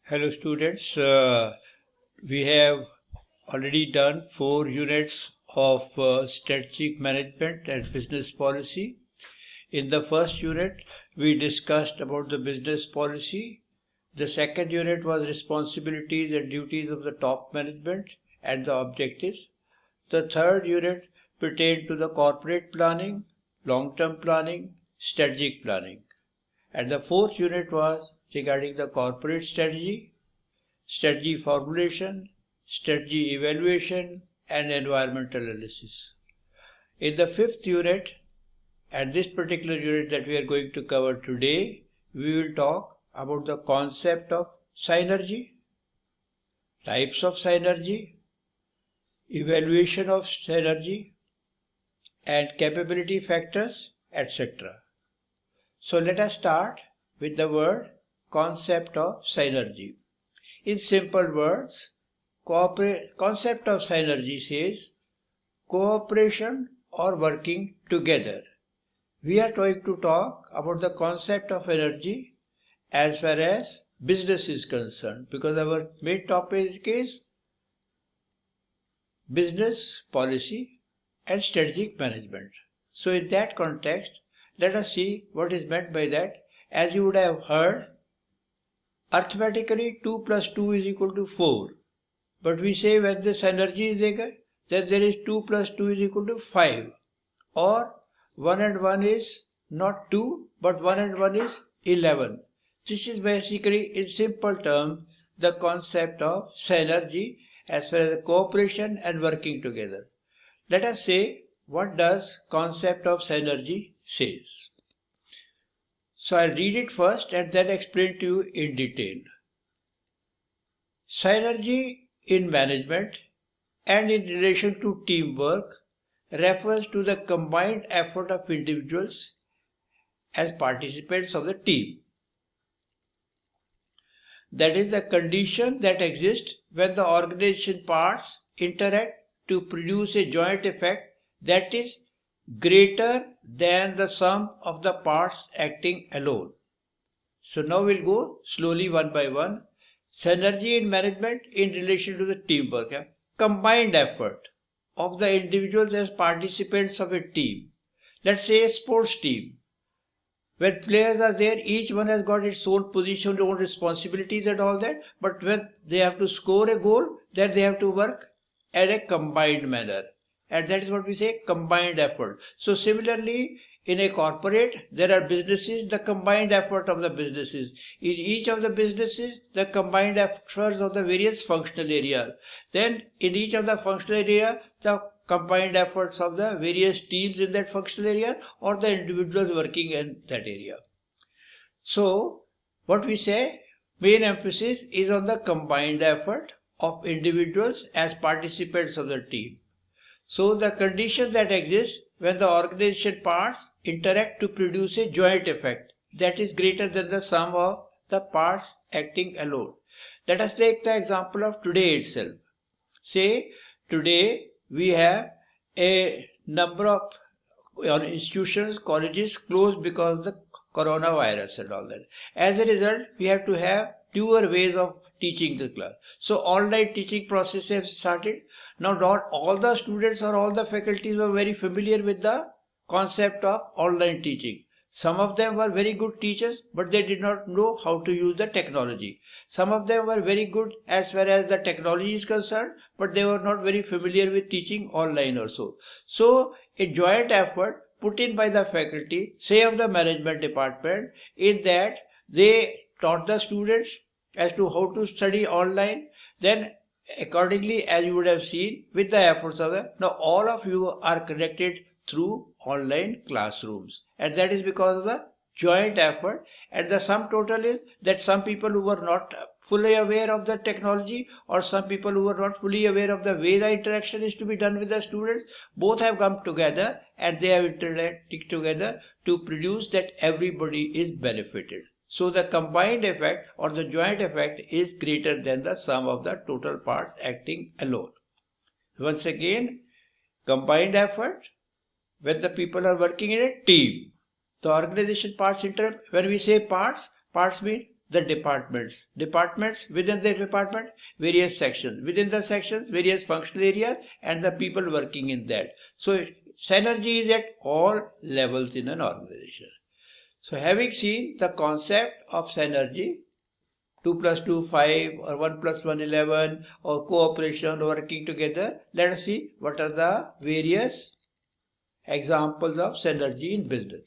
Hello students, we have already done 4 units of strategic management and business policy. In the first unit, we discussed about the business policy. The second unit was responsibilities and duties of the top management and the objectives. The third unit pertained to the corporate planning, long-term planning, strategic planning. And the fourth unit was regarding the corporate strategy, strategy formulation, strategy evaluation, and environmental analysis. In the fifth unit, and this particular unit that we are going to cover today, we will talk about the concept of synergy, types of synergy, evaluation of synergy, and capability factors, etc. So let us start with the word concept of synergy. In simple words, concept of synergy says cooperation or working together. We are going to talk about the concept of synergy as far as business is concerned, because our main topic is business policy and strategic management. So in that context, let us see what is meant by that. As you would have heard, arithmetically 2 plus 2 is equal to 4. But we say when the synergy is there, then there is 2 plus 2 is equal to 5. Or 1 and 1 is not 2, but 1 and 1 is 11. This is basically, in simple terms, the concept of synergy as far as the cooperation and working together. Let us say, what does concept of synergy says? So I'll read it first and then explain to you in detail. Synergy in management and in relation to teamwork refers to the combined effort of individuals as participants of the team. That is the condition that exists when the organization parts interact to produce a joint effect that is greater than the sum of the parts acting alone. So now we'll go slowly one by one. Synergy in management in relation to the teamwork. Combined effort of the individuals as participants of a team. Let's say a sports team. When players are there, each one has got its own position, own responsibilities and all that. But when they have to score a goal, then they have to work in a combined manner. And that is what we say, combined effort. So similarly, in a corporate, there are businesses, the combined effort of the businesses. In each of the businesses, the combined efforts of the various functional areas. Then in each of the functional area, the combined efforts of the various teams in that functional area or the individuals working in that area. So what we say, main emphasis is on the combined effort of individuals as participants of the team. So the condition that exists when the organization parts interact to produce a joint effect that is greater than the sum of the parts acting alone. Let us take the example of today itself. Say today we have a number of institutions, colleges closed because of the coronavirus and all that. As a result, we have to have newer ways of teaching the class. So online teaching process has started. Now not all the students or all the faculties were very familiar with the concept of online teaching. Some of them were very good teachers, but they did not know how to use the technology. Some of them were very good as far as the technology is concerned, but they were not very familiar with teaching online also. So a joint effort put in by the faculty, say of the management department, in that they taught the students as to how to study online. Then accordingly, as you would have seen, with the efforts of now all of you are connected through online classrooms, and that is because of the joint effort. And the sum total is that some people who were not fully aware of the technology or some people who were not fully aware of the way the interaction is to be done with the students, both have come together and they have interacted together to produce that everybody is benefited. So the combined effect or the joint effect is greater than the sum of the total parts acting alone. Once again, combined effort when the people are working in a team. The organization parts interact. When we say parts mean the departments. Departments, within the department, various sections. Within the sections, various functional areas and the people working in that. So synergy is at all levels in an organization. So having seen the concept of synergy, 2 plus 2 5 or 1 plus 1 11 or cooperation, working together, let us see what are the various examples of synergy in business.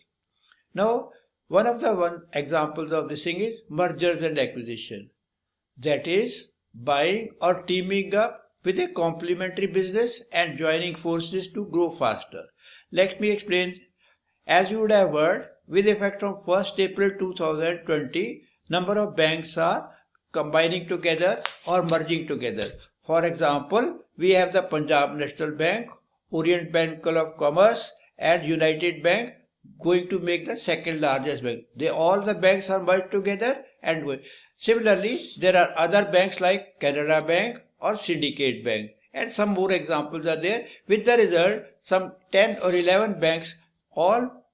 Now, one of the examples of this thing is mergers and acquisition. That is buying or teaming up with a complementary business and joining forces to grow faster. Let me explain. As you would have heard, with effect from 1st April 2020, number of banks are combining together or merging together. For example, we have the Punjab National Bank, Orient Bank of Commerce and United Bank going to make the second largest bank. All the banks are merged together and going. Similarly, there are other banks like Canara Bank or Syndicate Bank, and some more examples are there. With the result, some 10 or 11 banks all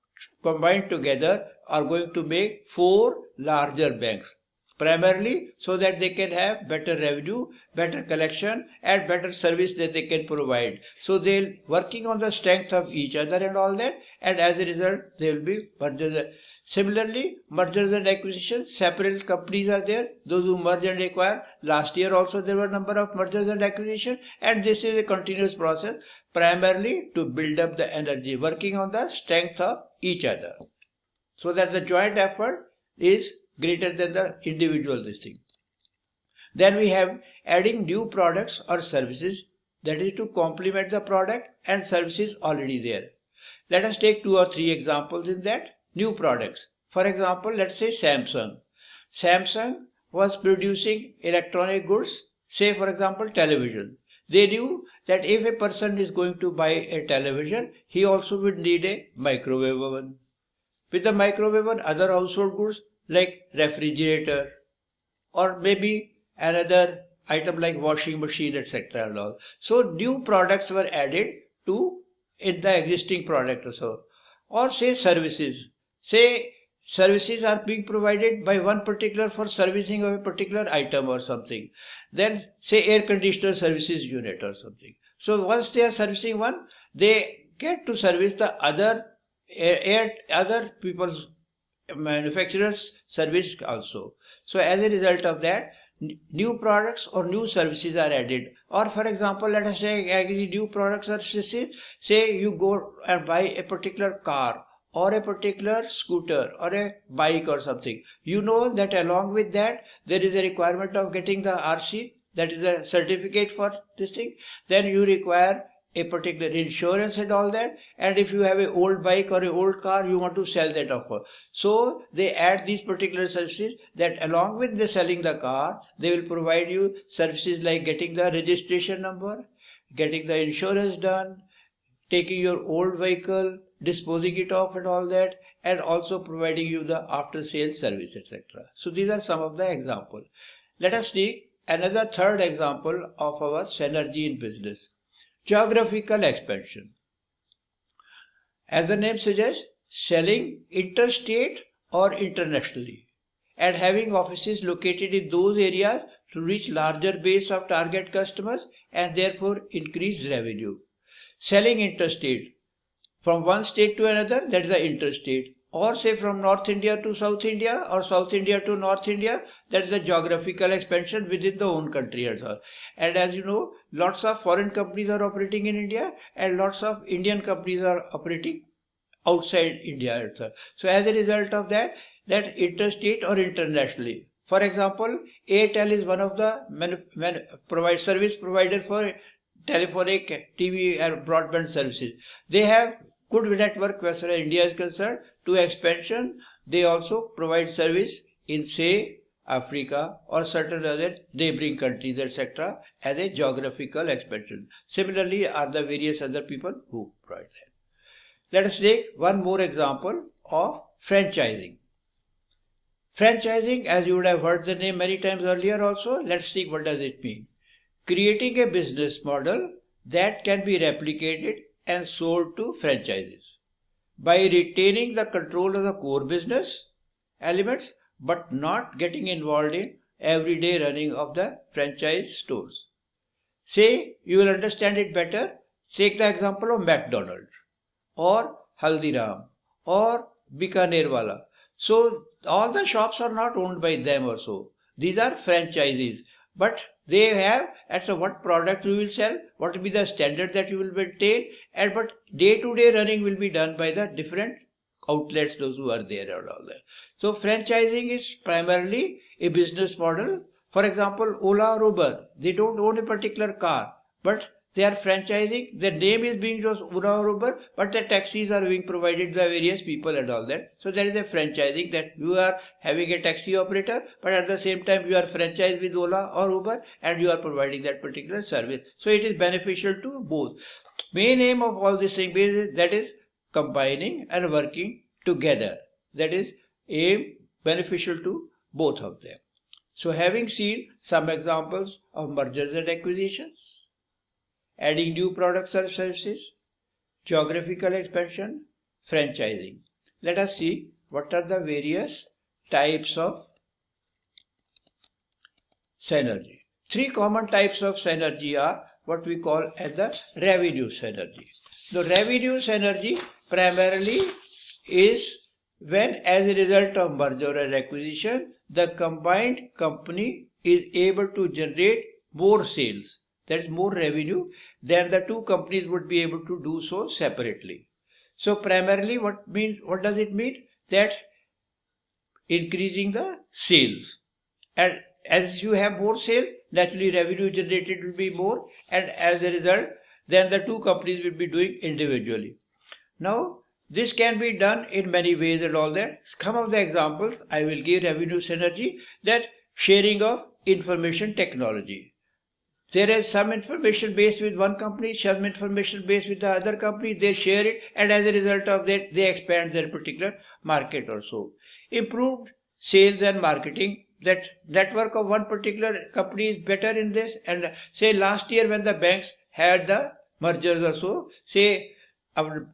combined together are going to make 4 larger banks, primarily so that they can have better revenue, better collection and better service that they can provide. So they'll working on the strength of each other and all that, and as a result they will be mergers. Similarly, mergers and acquisitions, separate companies are there, those who merge and acquire. Last year also there were a number of mergers and acquisitions, and this is a continuous process, primarily to build up the energy, working on the strength of each other, so that the joint effort is greater than the individual this thing. Then we have adding new products or services, that is to complement the product and services already there. Let us take 2 or 3 examples in that. New products. For example, let's say Samsung. Samsung was producing electronic goods, say for example television. They knew that if a person is going to buy a television, he also would need a microwave oven. With the microwave oven, other household goods like refrigerator or maybe another item like washing machine, etc. and all. So new products were added to in the existing product also. Or say services. Say services are being provided by one particular for servicing of a particular item or something. Then say air conditioner services unit or something. So once they are servicing one, they get to service the other people's manufacturers service also. So as a result of that, new products or new services are added. Or for example, let us say new products or services, say you go and buy a particular car or a particular scooter or a bike or something. You know that along with that there is a requirement of getting the RC, that is a certificate for this thing. Then you require a particular insurance and all that, and if you have an old bike or an old car, you want to sell that off. So they add these particular services that along with the selling the car, they will provide you services like getting the registration number, getting the insurance done, taking your old vehicle, disposing it off and all that, and also providing you the after sales service, etc. So these are some of the examples. Let us take another third example of our synergy in business. Geographical expansion. As the name suggests, selling interstate or internationally and having offices located in those areas to reach larger base of target customers and therefore increase revenue. Selling interstate, from one state to another, that is the interstate, or say from North India to South India or South India to North India, that is the geographical expansion within the own country as well. And as you know, lots of foreign companies are operating in India and lots of Indian companies are operating outside India as well. So as a result of that interstate or internationally. For example, Airtel is one of the service provider for telephonic, TV and broadband services. They have good network as far as India is concerned. To expansion, they also provide service in say Africa or certain other neighboring countries, etc. as a geographical expansion. Similarly are the various other people who provide that. Let us take one more example of franchising. Franchising, as you would have heard the name many times earlier also, let's see what does it mean. Creating a business model that can be replicated and sold to franchises by retaining the control of the core business elements but not getting involved in everyday running of the franchise stores. Say, you will understand it better. Take the example of McDonald's or Haldiram or Bikanerwala. So all the shops are not owned by them or so. These are franchises, but they have as to what product you will sell, what will be the standard that you will maintain, and but day-to-day running will be done by the different outlets, those who are there and all that. So franchising is primarily a business model. For example, Ola or Uber, they don't own a particular car, but they are franchising. Their name is being just Ola or Uber, but the taxis are being provided by various people and all that. So there is a franchising, that you are having a taxi operator, but at the same time you are franchised with Ola or Uber and you are providing that particular service. So it is beneficial to both. Main aim of all this thing is that is combining and working together. That is aim beneficial to both of them. So having seen some examples of mergers and acquisitions, adding new products or services, geographical expansion, franchising, let us see what are the various types of synergy. Three common types of synergy are what we call as the revenue synergy. The revenue synergy primarily is when, as a result of merger or acquisition, the combined company is able to generate more sales, that is more revenue, than the two companies would be able to do so separately. So primarily what does it mean? That increasing the sales, and as you have more sales, naturally revenue generated will be more, and as a result then the two companies will be doing individually. Now this can be done in many ways and all that. Some of the examples I will give revenue synergy, that sharing of information technology. There is some information based with one company, some information based with the other company, they share it, and as a result of that they expand their particular market or so. Improved sales and marketing, that network of one particular company is better in this, and say last year when the banks had the mergers or so, say our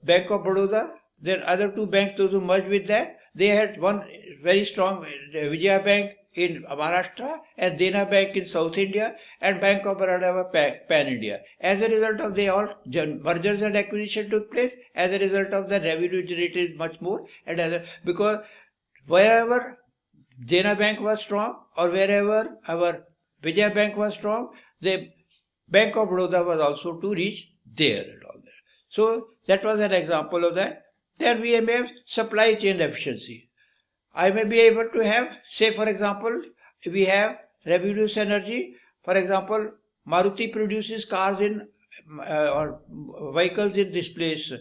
Bank of Baroda, there are other two banks, those who merged with that, they had one very strong Vijaya Bank in Maharashtra and Dena Bank in South India, and Bank of Baroda Pan India. As a result of they all mergers and acquisition took place, as a result of the revenue generated much more, and because wherever Dena Bank was strong or wherever our Vijaya Bank was strong, the Bank of Baroda was also to reach there and all that. So that was an example of that. Then we may have supply chain efficiency. I may be able to have, say for example, we have revenue synergy. For example, Maruti produces cars in or vehicles in this place,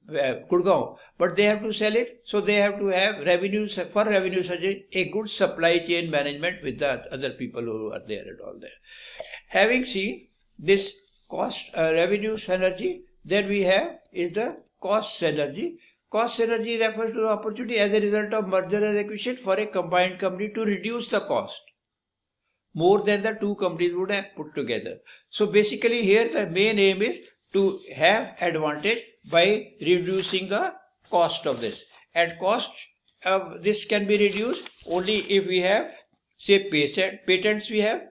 Gurgaon, but they have to sell it, so they have to have revenue, for revenue synergy, a good supply chain management with the other people who are there and all that. Having seen this cost revenue synergy, then we have is the cost synergy. Cost synergy refers to the opportunity as a result of merger and acquisition for a combined company to reduce the cost more than the two companies would have put together. So basically here the main aim is to have advantage by reducing the cost of this. And cost of this can be reduced only if we have, say, patents we have,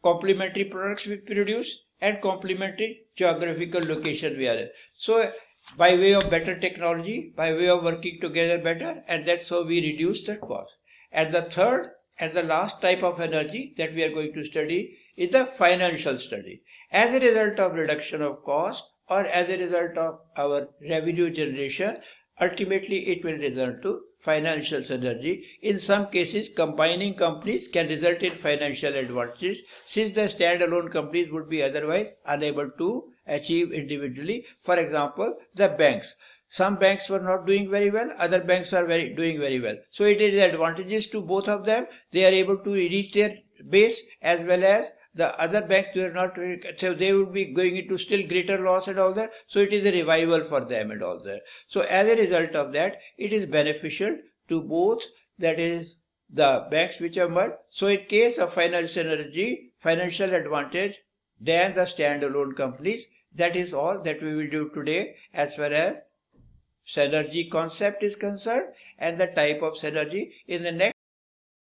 complementary products we produce, and complementary geographical location we are. So by way of better technology, by way of working together better, and that's how we reduce that cost. And the third and the last type of energy that we are going to study is the financial study. As a result of reduction of cost or as a result of our revenue generation, ultimately it will result to financial synergy. In some cases, combining companies can result in financial advantages, since the standalone companies would be otherwise unable to achieve individually. For example, the banks. Some banks were not doing very well, other banks are doing very well. So it is advantages to both of them. They are able to reach their base, as well as the other banks were not, so they would be going into still greater loss and all that. So it is a revival for them and all that. So as a result of that, it is beneficial to both, that is the banks which are merged. So in case of financial synergy, financial advantage than the standalone companies. That is all that we will do today as far as synergy concept is concerned and the type of synergy. In the next